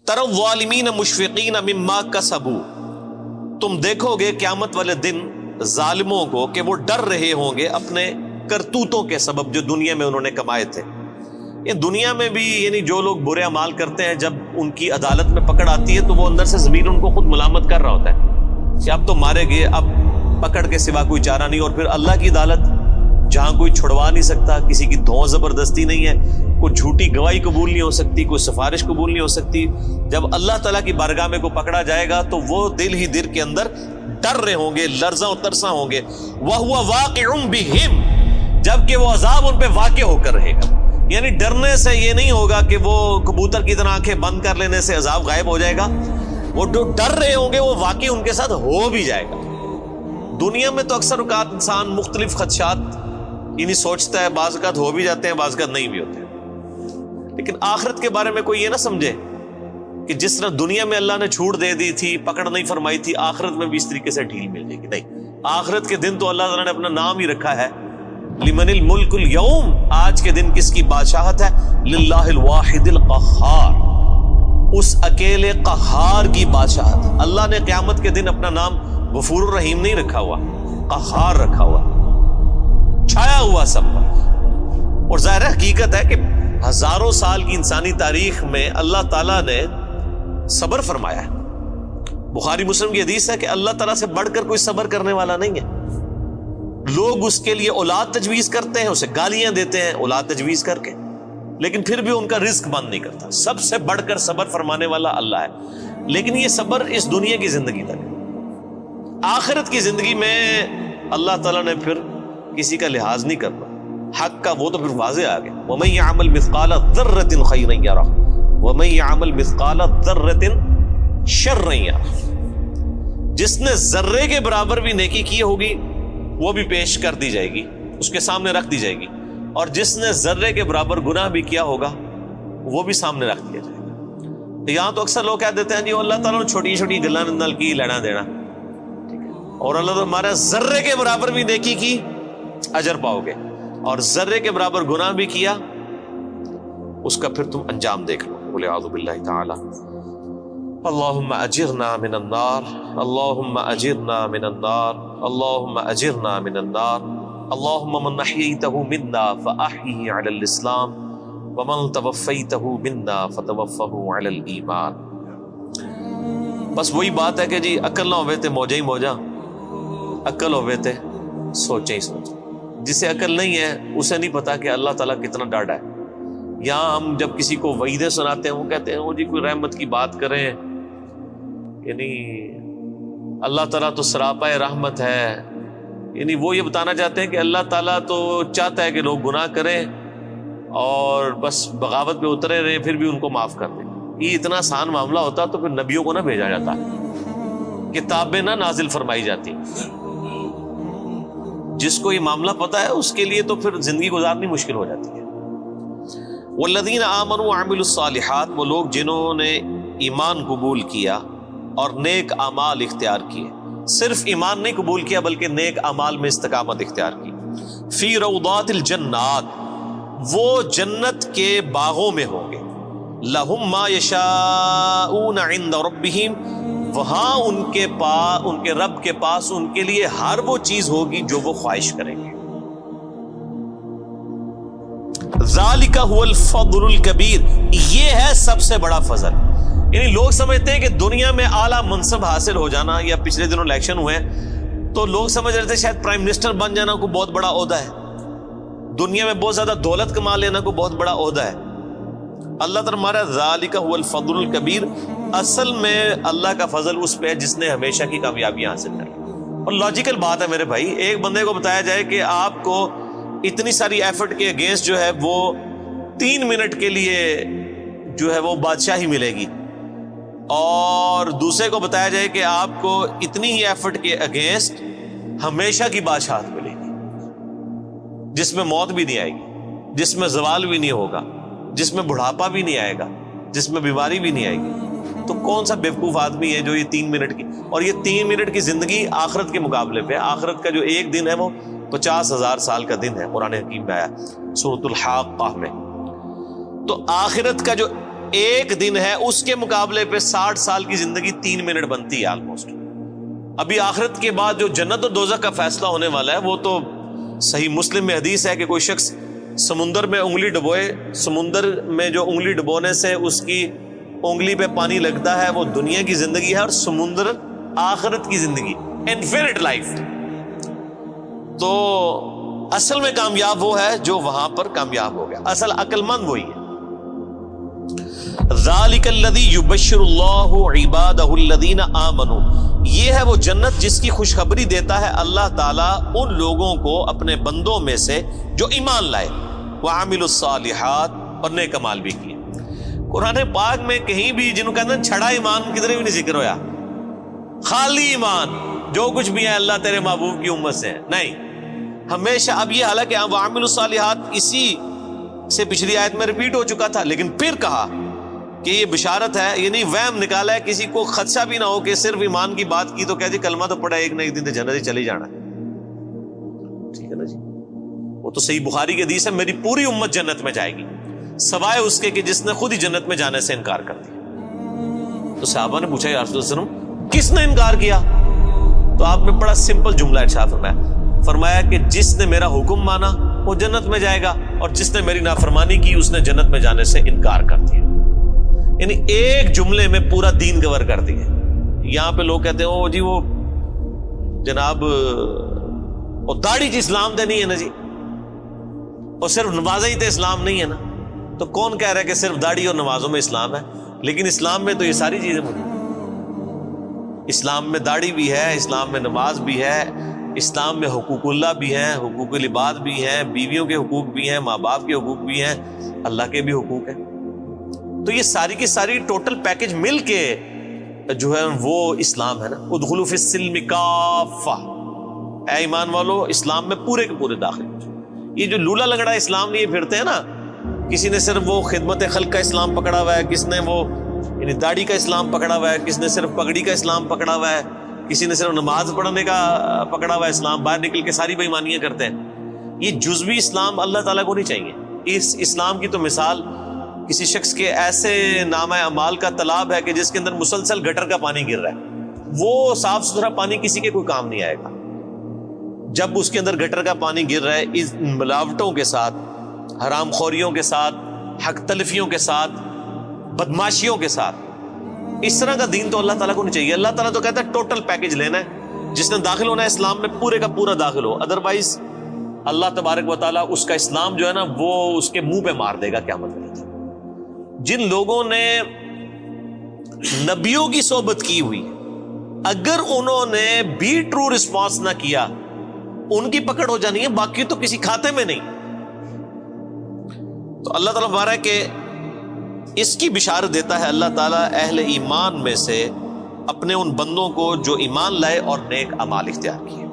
ترى الظالمین مشفقین مما کسبوا، تم دیکھو گے قیامت والے دن ظالموں کو کہ وہ ڈر رہے ہوں گے اپنے کرتوتوں کے سبب جو دنیا میں انہوں نے کمائے تھے۔ یہ دنیا میں بھی یعنی جو لوگ برے اعمال کرتے ہیں جب ان کی عدالت میں پکڑ آتی ہے تو وہ اندر سے ضمیر ان کو خود ملامت کر رہا ہوتا ہے کہ اب تو مارے گئے، اب پکڑ کے سوا کوئی چارہ نہیں۔ اور پھر اللہ کی عدالت جہاں کوئی چھڑوا نہیں سکتا، کسی کی دھوں زبردستی نہیں ہے، کوئی جھوٹی گواہی قبول نہیں ہو سکتی، کوئی سفارش قبول نہیں ہو سکتی، جب اللہ تعالیٰ کی بارگاہ میں کو پکڑا جائے گا تو وہ دل ہی دل کے اندر ڈر رہے ہوں گے، لرزاں و ترساں ہوں گے۔ وَهُوَ وَاقِعٌ بِهِمْ، جبکہ وہ عذاب ان پہ واقع ہو کر رہے گا۔ یعنی ڈرنے سے یہ نہیں ہوگا کہ وہ کبوتر کی طرح آنکھیں بند کر لینے سے عذاب غائب ہو جائے گا، وہ جو ڈر رہے ہوں گے وہ واقعی ان کے ساتھ ہو بھی جائے گا۔ دنیا میں تو اکثر اوقات انسان مختلف خدشات یعنی سوچتا ہے، بعض اوقات ہو بھی جاتے ہیں، بعض اوقات نہیں بھی ہوتے ہیں، لیکن آخرت کے بارے میں کوئی یہ نہ سمجھے کہ جس طرح دنیا میں اللہ نے چھوٹ دے دی تھی، پکڑ نہیں فرمائی تھی، آخرت میں بھی اس طریقے سے ڈھیل مل جائے گی۔ نہیں، آخرت کے دن تو اللہ تعالیٰ نے اپنا نام ہی رکھا ہے، لمن الملک اليوم، آج کے دن کس کی بادشاہت ہے؟ للہ الواحد القہار، اس اکیلے قہار کی بادشاہت۔ اللہ نے قیامت کے دن اپنا نام غفور الرحیم نہیں رکھا ہوا، قہار رکھا ہوا، چھایا ہوا سب پر۔ اور ظاہر حقیقت ہے کہ ہزاروں سال کی انسانی تاریخ میں اللہ تعالیٰ نے صبر فرمایا ہے۔ بخاری مسلم کی حدیث ہے کہ اللہ تعالیٰ سے بڑھ کر کوئی صبر کرنے والا نہیں ہے۔ لوگ اس کے لیے اولاد تجویز کرتے ہیں، اسے گالیاں دیتے ہیں اولاد تجویز کر کے، لیکن پھر بھی ان کا رزق بند نہیں کرتا۔ سب سے بڑھ کر صبر فرمانے والا اللہ ہے، لیکن یہ صبر اس دنیا کی زندگی تک ہے۔ آخرت کی زندگی میں اللہ تعالیٰ نے پھر کسی کا لحاظ نہیں کرنا، حق کا وہ تو پھر واضح آ گیا۔ وَمَن يَعْمَلْ مِثْقَالَ ذَرَّةٍ خَيْرًا يَرَهُ وَمَن يَعْمَلْ مِثْقَالَ ذَرَّةٍ شَرًّا يَرَهُ، جس نے ذرے کے برابر بھی نیکی کی ہوگی وہ بھی پیش کر دی جائے گی، اس کے سامنے رکھ دی جائے گی، اور جس نے ذرے کے برابر گناہ بھی کیا ہوگا وہ بھی سامنے رکھ دیا جائے گا۔ یہاں تو اکثر لوگ کہہ دیتے ہیں جی اللہ تعالیٰ نے چھوٹی چھوٹی گلاں نال کی لینا دینا، اور اللہ تعالیٰ ہمارا ذرے کے برابر بھی نیکی کی اجر پاؤ گے، اور ذرے کے برابر گناہ بھی کیا اس کا پھر تم انجام دیکھ لو۔ والعیاذ باللہ تعالی۔ اللہم اجرنا من النار، اللہم اجرنا من النار، اللہم اجرنا من النار، اللہم من احییتہ منا فاحیہ علی الاسلام ومن توفیتہ منا فتوفہ علی الایمان۔ بس وہی بات ہے کہ جی عقل نہ ہوئے تے موجہ ہی موجہ، عقل ہوئے تے سوچیں ہی سوچیں۔ جسے عقل نہیں ہے اسے نہیں پتا کہ اللہ تعالیٰ کتنا ڈاڈا ہے۔ یہاں ہم جب کسی کو وعیدیں سناتے ہیں وہ کہتے ہیں وہ جی کوئی رحمت کی بات کریں، یعنی اللہ تعالیٰ تو سراپا رحمت ہے، یعنی وہ یہ بتانا چاہتے ہیں کہ اللہ تعالیٰ تو چاہتا ہے کہ لوگ گناہ کریں اور بس بغاوت پہ اترے رہے پھر بھی ان کو معاف کر دیں۔ یہ اتنا آسان معاملہ ہوتا تو پھر نبیوں کو نہ بھیجا جاتا، کتابیں نہ نازل فرمائی جاتی۔ جس کو یہ معاملہ پتا ہے اس کے لیے تو پھر زندگی گزارنی مشکل ہو جاتی ہے۔ والذین آمنوا وعملوا الصالحات، وہ لوگ جنہوں نے ایمان قبول کیا اور نیک اعمال اختیار کیے، صرف ایمان نہیں قبول کیا بلکہ نیک اعمال میں استقامت اختیار کی۔ فی روضات الجنات، وہ جنت کے باغوں میں ہوں گے۔ لہم ما یشاءون عند ربہم، وہاں ان کے رب کے پاس ان کے لیے ہر وہ چیز ہوگی جو وہ خواہش کریں گے۔ ذالک هو الفضل الکبیر، یہ ہے سب سے بڑا فضل۔ یعنی لوگ سمجھتے ہیں کہ دنیا میں اعلیٰ منصب حاصل ہو جانا، یا پچھلے دنوں الیکشن ہوئے ہیں تو لوگ سمجھ رہے تھے شاید پرائم منسٹر بن جانا کوئی بہت بڑا عہدہ ہے، دنیا میں بہت زیادہ دولت کما لینا کوئی بہت بڑا عہدہ ہے۔ اللہ تعالیٰ ہمارا ذالک هو الفضل الکبیر، اصل میں اللہ کا فضل اس پہ ہے جس نے ہمیشہ کی کامیابیاں حاصل کر لی۔ اور لاجیکل بات ہے میرے بھائی، ایک بندے کو بتایا جائے کہ آپ کو اتنی ساری ایفرٹ کے اگینسٹ جو ہے وہ 3 منٹ کے لیے جو ہے وہ بادشاہی ملے گی، اور دوسرے کو بتایا جائے کہ آپ کو اتنی ہی ایفرٹ کے اگینسٹ ہمیشہ کی بادشاہت ملے گی، جس میں موت بھی نہیں آئے گی، جس میں زوال بھی نہیں ہوگا، جس میں بڑھاپا بھی نہیں آئے گا، جس میں بیماری بھی نہیں آئے گی۔ تو کون سا بیوقوف آدمی ہے جو یہ 3 منٹ کی، اور یہ 3 منٹ کی زندگی آخرت کے مقابلے پہ، آخرت کا جو ایک دن ہے وہ 50,000 سال کا دن ہے، قرآن حکیم میں آیا سورۃ الحاقہ میں۔ تو آخرت کا جو ایک دن ہے اس کے مقابلے پہ 60 سال کی زندگی 3 منٹ بنتی ہے آلموسٹ. ابھی آخرت کے بعد جو جنت اور دوزخ کا فیصلہ ہونے والا ہے وہ تو صحیح مسلم میں حدیث ہے کہ کوئی شخص سمندر میں انگلی ڈبوئے, سمندر میں جو انگلی ڈبونے سے اس کی انگلی پہ پانی لگتا ہے وہ دنیا کی زندگی ہے, اور سمندر آخرت کی زندگی, انفینٹ لائف. تو اصل میں کامیاب وہ ہے جو وہاں پر کامیاب ہو گیا, اصل عقل مند وہی ہے. ذالک الذی یبشر اللہ عبادہ الذین آمنوا, یہ ہے وہ جنت جس کی خوشخبری دیتا ہے اللہ تعالیٰ ان لوگوں کو اپنے بندوں میں سے جو ایمان لائے, وعملوا الصالحات, اور نیک اعمال بھی کیے. قرآن پاک میں کہیں بھی جنہوں کہتے ہیں چھڑا ایمان کدھر بھی نہیں ذکر ہویا, خالی ایمان جو کچھ بھی ہے اللہ تیرے محبوب کی امت سے ہے, نہیں. ہمیشہ اب یہ حالانکہ وعملوا الصالحات اسی سے پچھلی آیت میں ریپیٹ ہو چکا تھا, لیکن پھر کہا کہ یہ بشارت ہے, یعنی وہم نکالا ہے, کسی کو خدشہ بھی نہ ہو کہ صرف ایمان کی بات کی تو کہہ جی کلمہ تو پڑھا ایک نہ ایک دن تو جنت ہی چلی جانا ہے. ٹھیک ہے نا جی, وہ تو صحیح بخاری کی حدیث ہے, میری پوری امت جنت میں جائے گی سوائے اس کے کہ جس نے خود ہی جنت میں جانے سے انکار کر دیا. تو صحابہ نے پوچھا یا رسول اللہ صلی اللہ علیہ وسلم کس نے انکار کیا؟ تو آپ نے بڑا سمپل جملہ ارشاد فرمایا کہ جس نے میرا حکم مانا وہ جنت میں جائے گا, اور جس نے میری نافرمانی کی اس نے جنت میں جانے سے انکار کر دیا. یعنی ایک جملے میں پورا دین کور کر دیا. یہاں پہ لوگ کہتے ہیں او جی وہ جناب وہ داڑھی چ اسلام دے نہیں ہے نا جی, اور صرف نمازیں ہی تو اسلام نہیں ہے نا. تو کون کہہ رہا ہے کہ صرف داڑھی اور نمازوں میں اسلام ہے؟ لیکن اسلام میں تو یہ ساری چیزیں موجود ہیں. اسلام میں داڑھی بھی ہے, اسلام میں نماز بھی ہے, اسلام میں حقوق اللہ بھی ہیں, حقوق العباد بھی ہیں, بیویوں کے حقوق بھی ہیں, ماں باپ کے حقوق بھی ہیں, اللہ کے بھی حقوق ہیں. تو یہ ساری کی ساری ٹوٹل پیکج مل کے جو ہے وہ اسلام ہے نا. ادخلوا فی السلم کافہ, اے ایمان والو اسلام میں پورے کے پورے داخل ہو جاؤ. یہ جو لولا لنگڑا اسلام لیے پھرتے ہیں نا, کسی نے صرف وہ خدمت خلق کا اسلام پکڑا ہوا ہے, کس نے وہ یعنی داڑھی کا اسلام پکڑا ہوا ہے, کس نے صرف پگڑی کا اسلام پکڑا ہوا ہے, کسی نے صرف نماز پڑھنے کا پکڑا ہوا ہے اسلام, باہر نکل کے ساری بےایمانیاں کرتے ہیں. یہ جزوی اسلام اللہ تعالیٰ کو نہیں چاہیے. اس اسلام کی تو مثال کسی شخص کے ایسے نامہ اعمال کا تالاب ہے کہ جس کے اندر مسلسل گٹر کا پانی گر رہا ہے, وہ صاف ستھرا پانی کسی کے کوئی کام نہیں آئے گا. جب اس کے اندر گٹر کا پانی گر رہا ہے اس ملاوٹوں کے ساتھ, حرام خوریوں کے ساتھ, حق تلفیوں کے ساتھ, بدماشیوں کے ساتھ, اس طرح کا دین تو اللہ تعالیٰ کو نہیں چاہیے. اللہ تعالیٰ تو کہتا ہے ٹوٹل پیکج لینا ہے, جس نے داخل ہونا ہے اسلام میں پورے کا پورا داخل ہو, ادروائز اللہ تبارک و تعالیٰ اس کا اسلام جو ہے نا وہ اس کے منہ پہ مار دے گا قیامت کے دن. جن لوگوں نے نبیوں کی صحبت کی ہوئی, اگر انہوں نے بھی ٹرو رسپانس نہ کیا ان کی پکڑ ہو جانی ہے, باقی تو کسی کھاتے میں نہیں. تو اللہ تعالیٰ بارہ کہ اس کی بشارت دیتا ہے اللہ تعالیٰ اہل ایمان میں سے اپنے ان بندوں کو جو ایمان لائے اور نیک اعمال اختیار کیے.